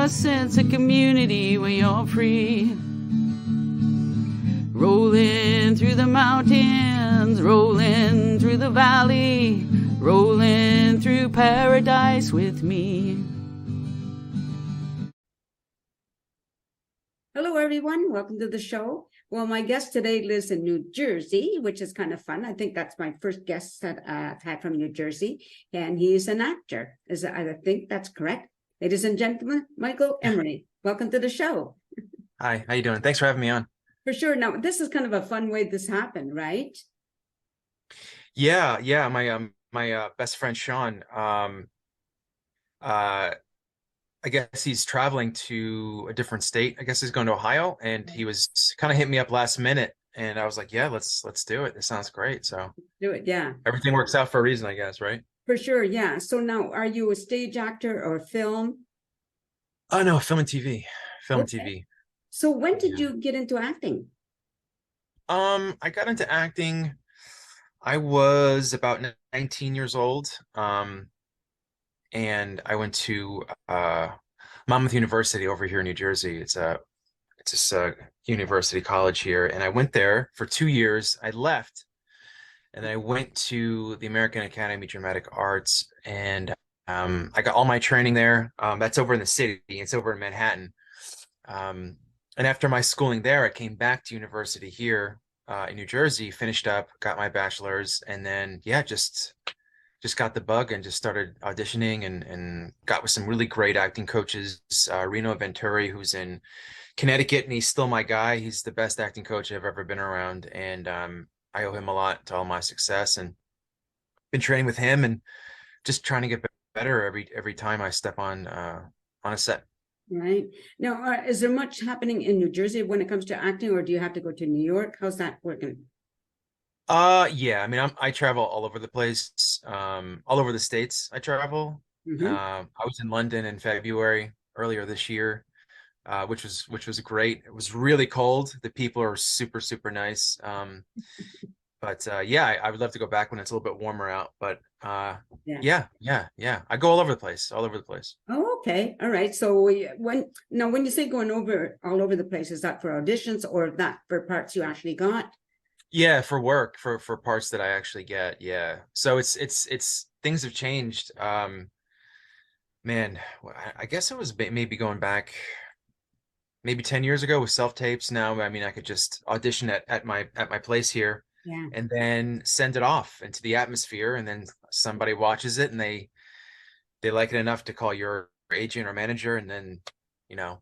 a sense of community when you're free. Rolling through the mountains, rolling through the valley, rolling through paradise with me. Hello, everyone. Welcome to the show. Well, my guest today lives in New Jersey, which is kind of fun. I think that's my first guest that I've had from New Jersey, and he's an actor. I think that's correct. Ladies and gentlemen, Michael Emery. Welcome to the show. Hi, how you doing? Thanks for having me on. For sure. Now, this is kind of a fun way this happened, right? Yeah. My best friend Sean, uh, I guess he's traveling to a different state. I guess he's going to Ohio, and he was kind of hit me up last minute, and I was like, yeah, let's do it. This sounds great. So Do it. Yeah, everything works out for a reason, I guess, right? for sure. Yeah. So now, are you a stage actor or film? Oh no, film and TV, film and Okay. TV. So when did Yeah. you get into acting? I got into acting. I was about 19 years old. And I went to Monmouth University over here in New Jersey. It's this university college here, and I went there for 2 years. I left, and then I went to the American Academy of Dramatic Arts, and I got all my training there. That's over in the city. It's over in Manhattan. And after my schooling there, I came back to university here in New Jersey, finished up, got my bachelor's, and then yeah, just got the bug and just started auditioning and got with some really great acting coaches. Reno Venturi, who's in Connecticut, and he's still my guy. He's the best acting coach I've ever been around, and I owe him a lot to all my success. And been training with him and just trying to get better every time I step on a set. Right. Now, is there much happening in New Jersey when it comes to acting, or do you have to go to New York? How's that working? Yeah, I mean, I travel all over the place, all over the states. I travel. Hmm. I was in London in February earlier this year, which was great. It was really cold. The people are super nice. But yeah, I would love to go back when it's a little bit warmer out. But Yeah. yeah. I go all over the place, all over the place. Oh, okay. All right. So when you say going over all over the place, is that for auditions or that for parts you actually got? Yeah, for work, for parts that I actually get. Yeah. So it's things have changed. Man, I guess it was maybe going back maybe 10 years ago with self tapes. Now, I mean, I could just audition at my place here Yeah. and then send it off into the atmosphere, and then somebody watches it and they like it enough to call your agent or manager, and then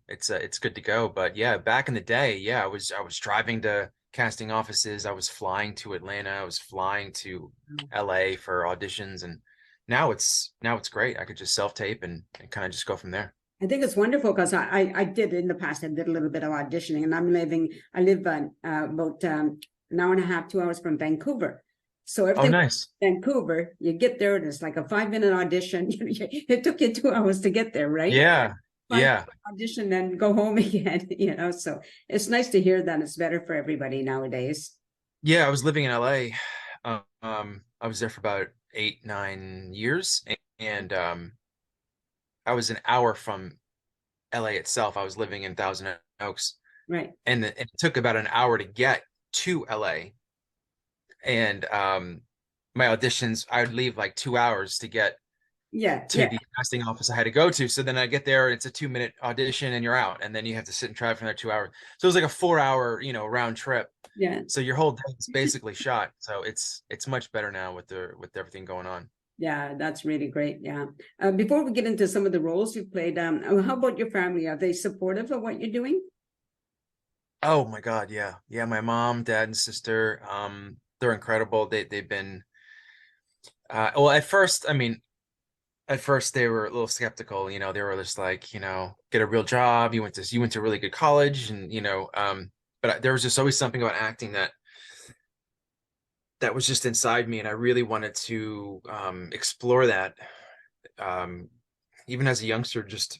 it's good to go. But yeah, back in the day, yeah, I was driving to casting offices. I was flying to Atlanta. I was flying to LA for auditions, and now it's great. I could just self tape and kind of just go from there. I think it's wonderful because I did in the past, I did a little bit of auditioning, and I live about an hour and a half, 2 hours from Vancouver. So Oh, everything nice. Vancouver, you get there and it's like a 5 minute audition. It took you 2 hours to get there, right? Yeah. Five Yeah. audition and go home again, So it's nice to hear that it's better for everybody nowadays. Yeah. I was living in LA. I was there for about 8, 9 years, and I was an hour from LA itself. I was living in Thousand Oaks, Right. and it took about an hour to get to LA. And my auditions, I would leave like 2 hours to get Yeah. to Yeah. the casting office I had to go to. So then I get there, it's a 2 minute audition, and you're out, and then you have to sit and try for another 2 hours. So it was like a 4 hour, round trip. Yeah. So your whole day is basically shot. So it's much better now with everything going on. Yeah, that's really great. Yeah. Before we get into some of the roles you've played, how about your family? Are they supportive of what you're doing? Oh my God, yeah. Yeah, my mom, dad, and sister, they're incredible. They've been well, at first they were a little skeptical. They were just like, get a real job. You went to a really good college, and but there was just always something about acting that was just inside me, and I really wanted to explore that. Um, Even as a youngster, just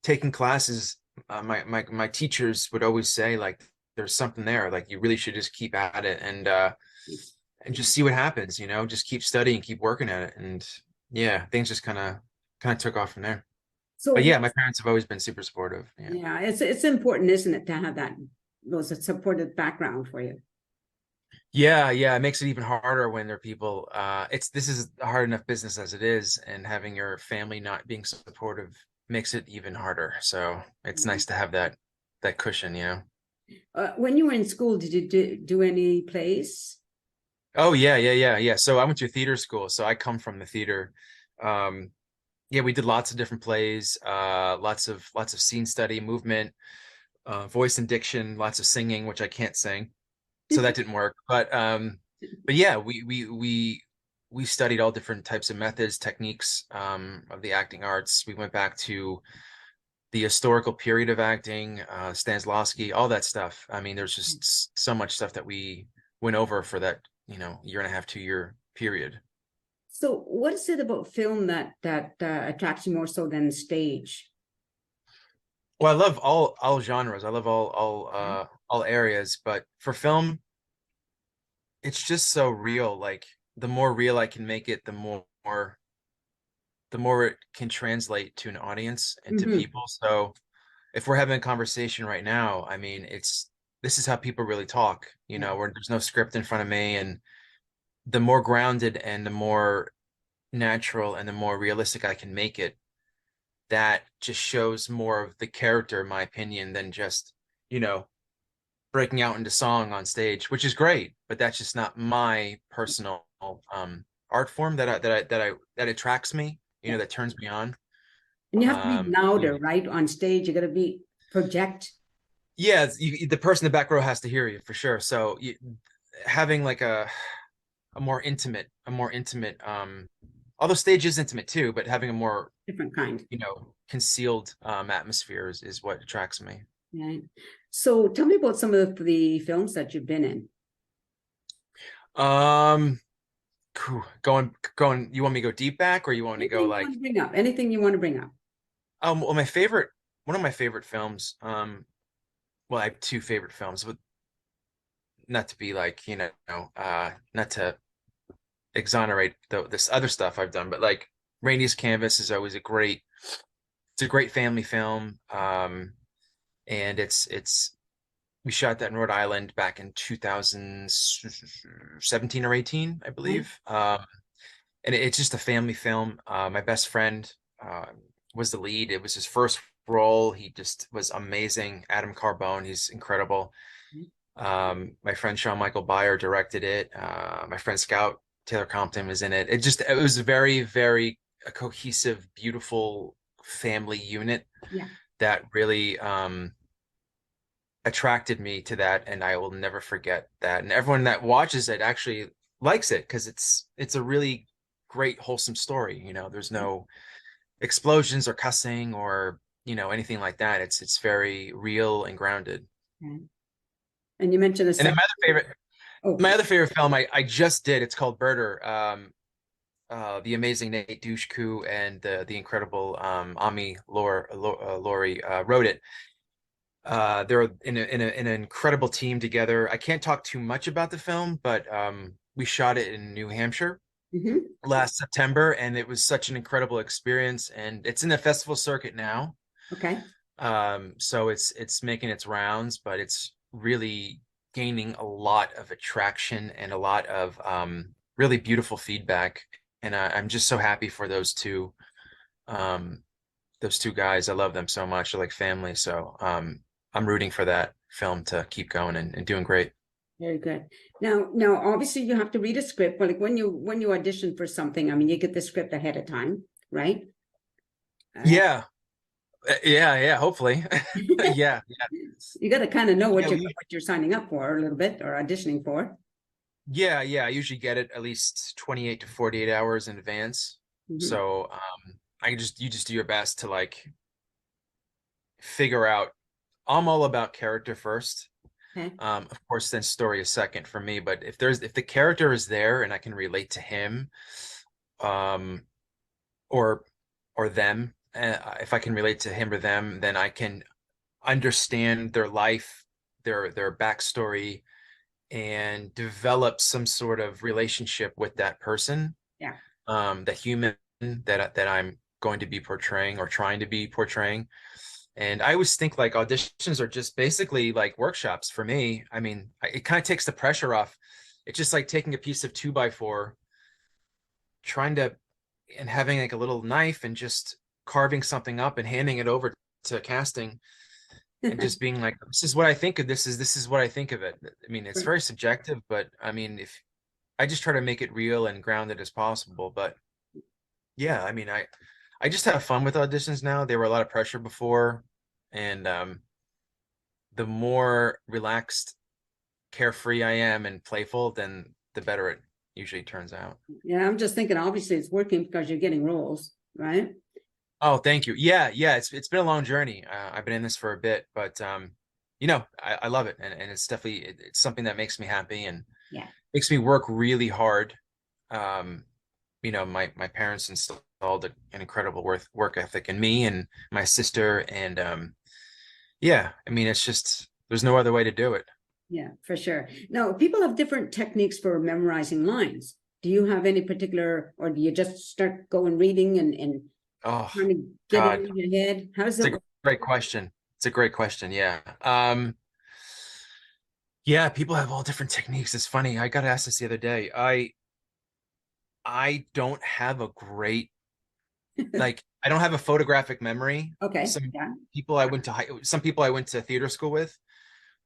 taking classes, my teachers would always say, like, there's something there, like you really should just keep at it, and just see what happens, just keep studying, keep working at it. And yeah, things just kind of took off from there. So But yeah, what, my parents have always been super supportive. Yeah. yeah, it's important, isn't it, to have that those supportive background for you? Yeah, yeah, it makes it even harder when there are people. This is a hard enough business as it is, and having your family not being supportive makes it even harder. So it's Mhm. nice to have that cushion, you know. When you were in school, did you do any plays? Oh yeah, yeah, yeah, yeah. So I went to theater school, so I come from the theater. Um, yeah, we did lots of different plays, lots of scene study, movement, voice and diction, lots of singing, which I can't sing, so that didn't work. But yeah, we studied all different types of methods, techniques of the acting arts. We went back to the historical period of acting, Stanislavski, all that stuff. I mean, there's just so much stuff that we went over for that, year and a half, 2 year period. So what is it about film that attracts you more so than stage? Well, I love all genres. I love all areas, but for film, it's just so real. Like the more real I can make it, the more it can translate to an audience and to Hmm. people. So if we're having a conversation right now, I mean, this is how people really talk, Yeah. where there's no script in front of me, and the more grounded and the more natural and the more realistic I can make it, that just shows more of the character, in my opinion, than just, you know, breaking out into song on stage, which is great, but that's just not my personal art form that attracts me, Yeah. that turns me on. And you have to be Yeah, louder, right? On stage, you got to be project. yeah, the person in the back row has to hear you for sure. So having like a more intimate, although stage is intimate too, but having a more, Different kind. concealed atmosphere is what attracts me. Right. So tell me about some of the films that you've been in. Um, going. You want me to go deep back, or you want me to go Anything you like? want to bring up? Anything you want to bring up? Well, one of my favorite films. Well, I have two favorite films, but not to be like, not to exonerate this other stuff I've done, but like Rainey's Canvas is always it's a great family film. And we shot that in Rhode Island back in 2017 or 18, I Right? believe. And it's just a family film. My best friend was the lead. It was his first role. He just was amazing. Adam Carbone, he's incredible. My friend Sean Michael Byer directed it. My friend Scout Taylor Compton was in it. It was a very, very a cohesive, beautiful family unit Yeah. that really attracted me to that, and I will never forget that. And everyone that watches it actually likes it because it's a really great, wholesome story. There's no explosions or cussing or anything like that. It's very real and grounded. Okay. And you mentioned a And then second. my Okay. other favorite film I just did, it's called Birder. The amazing Nate Dushku and the incredible Ami Laurie wrote it. They're in an incredible team together. I can't talk too much about the film, but we shot it in New Hampshire Hmm. last September, and it was such an incredible experience. And it's in the festival circuit now. Okay. So it's making its rounds, but it's really gaining a lot of attraction and a lot of really beautiful feedback. And I'm just so happy for um, those two guys. I love them so much. They're like family. So I'm rooting for that film to keep going and doing great. Very good. Now, obviously, you have to read a script. But like when you audition for something, I mean, you get the script ahead of time, right? Uh, Yeah, yeah, yeah. Hopefully, yeah, yeah, you got to kind of know yeah. what you're signing up for a little bit or auditioning for. Yeah, yeah. I usually get it at least 28 to 48 hours in advance. Hmm. So you just do your best to like figure out. I'm all about character first. Okay. Of course, then story is second for me. But if the character is there and I can relate to him, um, or them, if I can relate to him or them, then I can understand their life, their backstory, and develop some sort of relationship with that person, Yeah. that human that I'm going to be portraying or trying to be portraying. And I always think like auditions are just basically like workshops for me. I mean, it kind of takes the pressure off. It's just like taking a piece of 2x4, trying to, and having like a little knife and just carving something up and handing it over to casting and just being like, this is what I think of this is what I think of it. I mean, it's very subjective, but I mean, if I just try to make it real and grounded as possible. But yeah, I mean, I just have fun with auditions now. There were a lot of pressure before, and the more relaxed, carefree I am and playful, then the better it usually turns out. Yeah, I'm just thinking, obviously it's working because you're getting roles, right? Oh, thank you. Yeah, yeah. It's been a long journey. I've been in this for a bit, but I love it, and it's definitely it's something that makes me happy and Yeah. makes me work really hard. Um, my parents installed an incredible work ethic in me and my sister, and yeah, I mean, it's just there's no other way to do it. Yeah, for sure. Now, people have different techniques for memorizing lines. Do you have any particular, or do you just start going reading and Oh, trying to get it God, in your head? How does it's it a work? great question. It's a great question. Yeah. Yeah, people have all different techniques. It's funny. I got asked this the other day. I don't have a great like I don't have a photographic memory. Okay, yeah. Some people I went to theater school with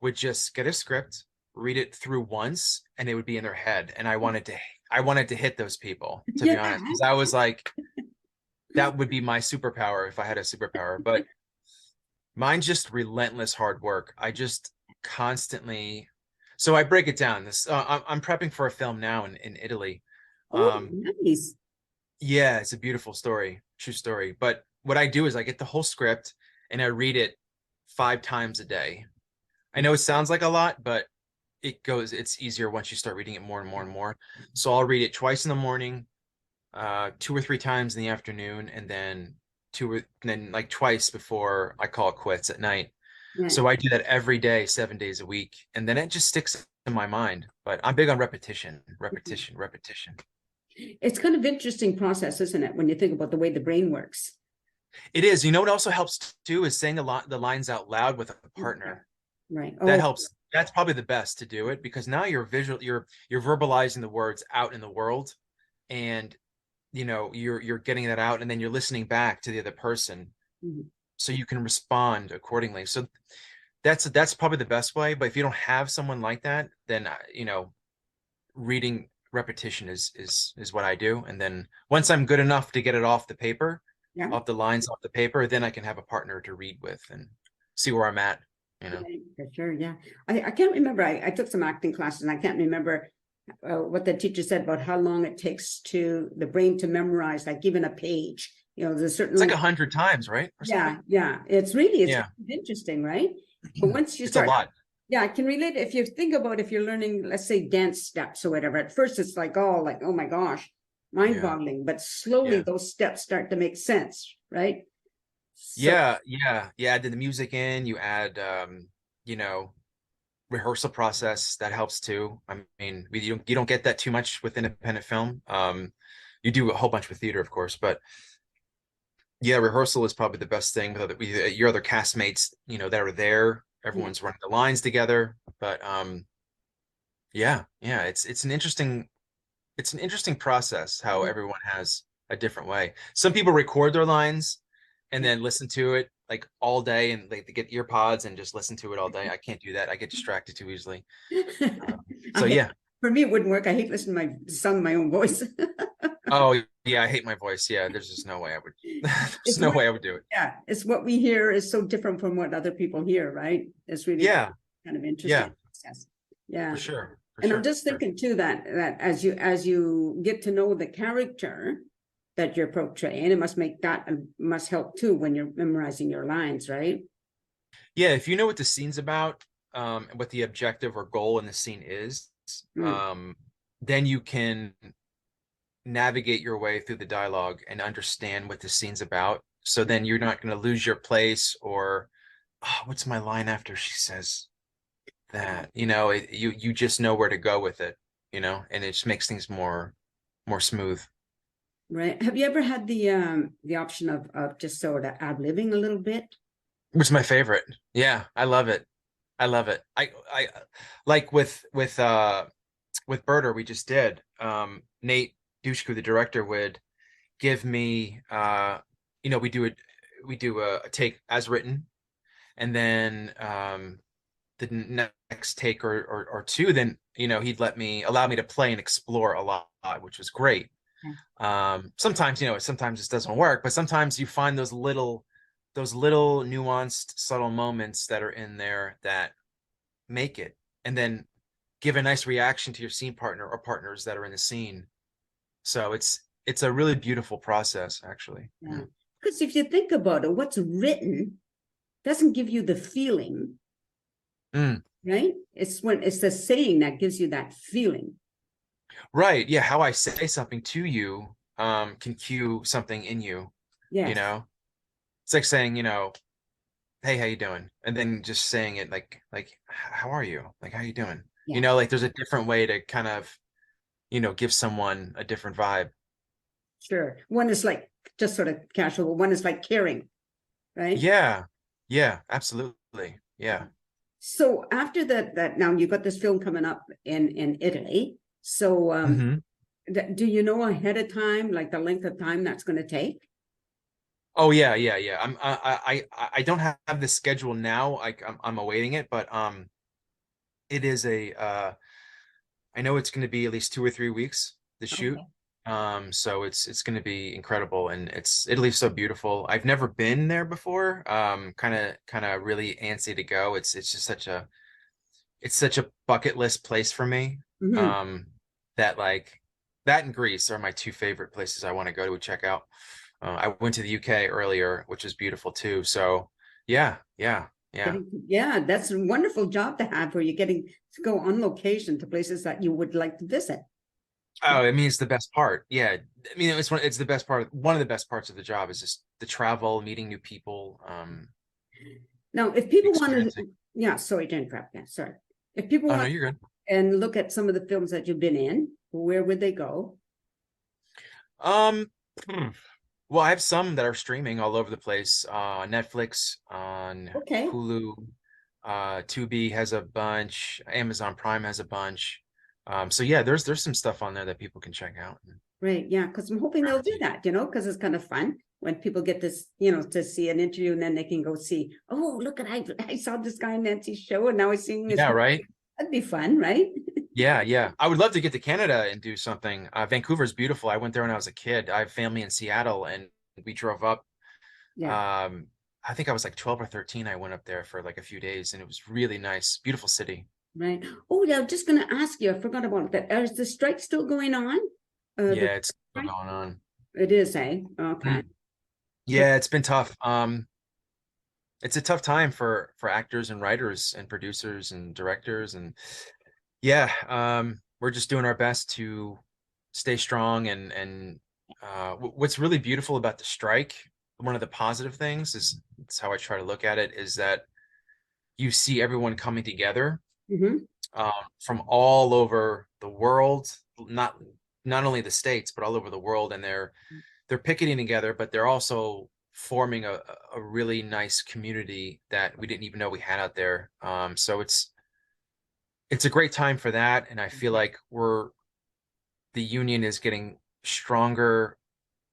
would just get a script, read it through once, and it would be in their head. And I wanted to hit those people, to be Yeah. honest, because I was like, that would be my superpower if I had a superpower. But mine's just relentless hard work. I just constantly. So I break it down. I'm prepping for a film now in Italy. Oh, Um, nice. yeah, it's a beautiful story, true story. But what I do is I get the whole script and I read it 5 times a day. I know it sounds like a lot, but it's easier once you start reading it more and more and more. So I'll read it twice in the morning, 2 or 3 times in the afternoon, and then like twice before I call it quits at night. Yeah. So I do that every day, 7 days a week, and then it just sticks in my mind. But I'm big on repetition, repetition, repetition. It's kind of interesting process, isn't it, when you think about the way the brain works? It is. You know what also helps too is saying the lines out loud with a partner. Right. That Oh, helps. That's probably the best to do it because now you're verbalizing the words out in the world, and you're getting that out, and then you're listening back to the other person, mhm. so you can respond accordingly. So that's probably the best way. But if you don't have someone like that, then reading repetition is what I do. And then once I'm good enough to get it off the paper, Yeah. off the lines off the paper, then I can have a partner to read with and see where I'm at. Right, for sure. Yeah. I can't remember. I took some acting classes and I can't remember what the teacher said about how long it takes to the brain to memorize, like even a page. There's a certain It's like 100 times, right? Or yeah, something. yeah. It's kind Yeah. of interesting, right? But once you It's a start, lot. yeah, I can relate. If you think about if you're learning, let's say dance steps or whatever, at first it's like, oh my gosh, mind-boggling. But slowly Yeah. those steps start to make sense, right? So Yeah, yeah. You add the music in, you add you know, rehearsal process that helps too. I mean, you don't get that too much with independent film. You do a whole bunch with theater, of course, but yeah, rehearsal is probably the best thing with your other castmates, that are there. Everyone's running the lines together. But yeah, it's an interesting process how everyone has a different way. Some people record their lines and then listen to it like all day and they get ear pods and just listen to it all day. I can't do that. I get distracted too easily. So yeah. for me, it wouldn't work. I hate listening to my song, my own voice. Oh yeah, I hate my voice. Yeah, there's just no way I would. There's It's no what, way I would do it. yeah, it's what we hear is so different from what other people hear, right? It's really Yeah, kind of yeah, interesting. Yes. Yeah. for sure, for And I'm sure. just thinking too that as you get to know the character that you're portraying, it must help too when you're memorizing your lines, right? Yeah, if you know what the scene's about, and what the objective or goal in the scene is, Mm, then you can navigate your way through the dialogue and understand what the scene's about. So then you're not going to lose your place or, oh, what's my line after she says that? You just know where to go with it, and it just makes things more smooth. Right. Have you ever had the option of just sort of ad-libbing a little bit? Which is my favorite. Yeah, I love it. I love it. I like with Birder we just did. Nate Dushku, the director, would give me we do a take as written, and then the next take or two, then he'd allow me to play and explore a lot, which was great. Yeah. Sometimes sometimes this doesn't work, but sometimes you find those little nuanced subtle moments that are in there that make it, and then give a nice reaction to your scene partner or partners that are in the scene. So it's a really beautiful process, actually. Yeah. Because if you think about it, what's written doesn't give you the feeling, Mm. right? It's the saying that gives you that feeling. Right. Yeah. How I say something to you can cue something in you, you Yes. know? It's like saying, hey, how you doing? And then just saying it like, how are you? Like, how you doing? Yeah. Like there's a different way to kind of, give someone a different vibe. Sure. One is like just sort of casual. One is like caring, right? Yeah. Yeah, absolutely. Yeah. So after that now you got this film coming up in Italy. So Hmm. do you know ahead of time, like the length of time that's going to take? Oh yeah, yeah, yeah. I don't have the schedule now. I'm awaiting it, but it is I know it's going to be at least 2 or 3 weeks to shoot. Okay. So it's going to be incredible, and Italy's so beautiful. I've never been there before. Kind of really antsy to go. It's such a bucket list place for me. Mhm. Um, that like that and Greece are my two favorite places I want to go to check out. I went to the UK earlier, which is beautiful too. So yeah, yeah, yeah. Yeah, that's a wonderful job to have where you're getting to go on location to places that you would like to visit. Oh, I mean, it's the best part. Yeah. I mean, it's the best part. One of the best parts of the job is just the travel, meeting new people, Now, if people want experiencing. to, yeah, sorry to interrupt. Yeah, sorry. If people Oh no, want you're good. and look at some of the films that you've been in, where would they go? Um, well, I have some that are streaming all over the place. Netflix, on Okay, Hulu, Tubi has a bunch, Amazon Prime has a bunch. So yeah, there's some stuff on there that people can check out and great. Yeah, because I'm hoping they'll do gravitate. that, because it's kind of fun when people get this, to see an interview and then they can go see, oh, look at I saw this guy in Nancy's show and now I'm seeing this. Yeah, right. That'd be fun, right? Yeah, yeah. I would love to get to Canada and do something. Vancouver's beautiful. I went there when I was a kid. I have family in Seattle, and we drove up. Yeah, Um, I think I was like 12 or 13. I went up there for like a few days, and it was really nice. Beautiful city. right. Oh, yeah, I'm just going to ask you, I forgot about that. Is the strike still going on? The Yeah, it's still strike? going on. It is, eh? Okay. Mm. Yeah, it's been tough. It's a tough time for actors and writers and producers and directors, and yeah, we're just doing our best to stay strong, and what's really beautiful about the strike, one of the positive things is, it's how I try to look at it, is that you see everyone coming together Hmm. from all over the world, not not only the States, but all over the world, and they're picketing together, but they're also forming a really nice community that we didn't even know we had out there. So it's a great time for that, and I feel like the union is getting stronger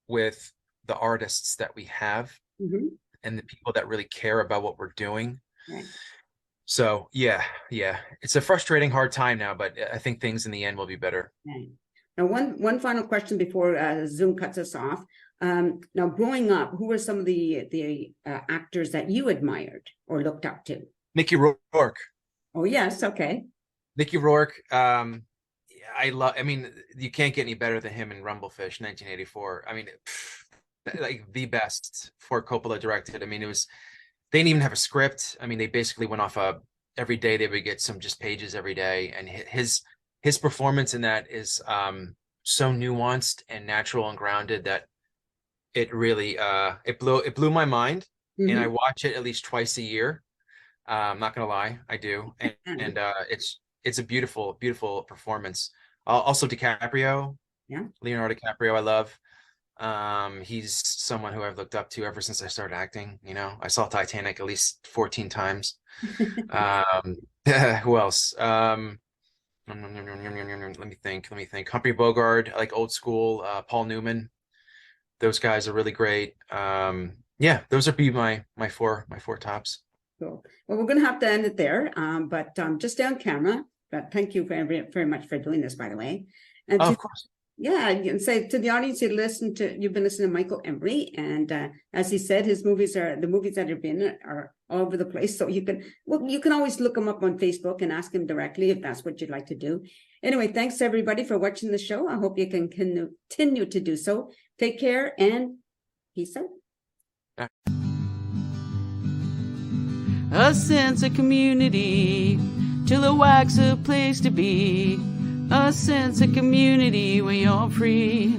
with the artists that we have Hmm. and the people that really care about what we're doing. Right. So yeah, yeah, it's a frustrating, hard time now, but I think things in the end will be better. Right. Now, one final question before Zoom cuts us off. Now, growing up, who were some of the actors that you admired or looked up to? Mickey Rourke. Oh, yes. Okay. Mickey Rourke. I mean, you can't get any better than him in Rumblefish, 1984. I mean, like the best for Coppola directed. I mean, they didn't even have a script. I mean, they basically went off every day they would get some just pages every day, and his performance in that is so nuanced and natural and grounded that it really it blew my mind. And I Hmm. watch it at least twice a year. I'm not gonna lie, I do, and it's a beautiful, beautiful performance. Also DiCaprio, Yeah. Leonardo DiCaprio, I love. He's someone who I've looked up to ever since I started acting. You know, I saw Titanic at least 14 times. Um, who else? Let me think. Let me think. Humphrey Bogart, I like old school. Paul Newman. Those guys are really great. Yeah, those would be my four tops. Cool. Well, we're going to have to end it there, but just stay on camera. But thank you very, very much for doing this, by the way. And Oh, of course. yeah, you can say to the audience, you've been listening to Michael Emery, and as he said, the movies that have been are all over the place. So you can always look him up on Facebook and ask him directly if that's what you'd like to do. Anyway, thanks to everybody for watching the show. I hope you can continue to do so. Take care and peace out. A sense of community, Chilliwack's a place to be. A sense of community where you're free.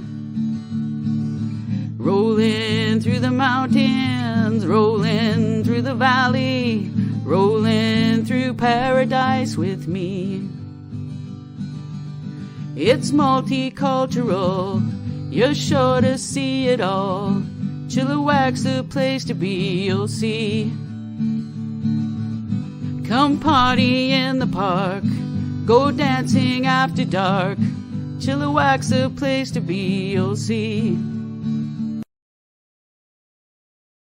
Rolling through the mountains, rolling through the valley, rolling through paradise with me. It's multicultural, you're sure to see it all. Chilliwack's a place to be, you'll see. Come party in the park, go dancing after dark. Chilliwack's a place to be, you'll see.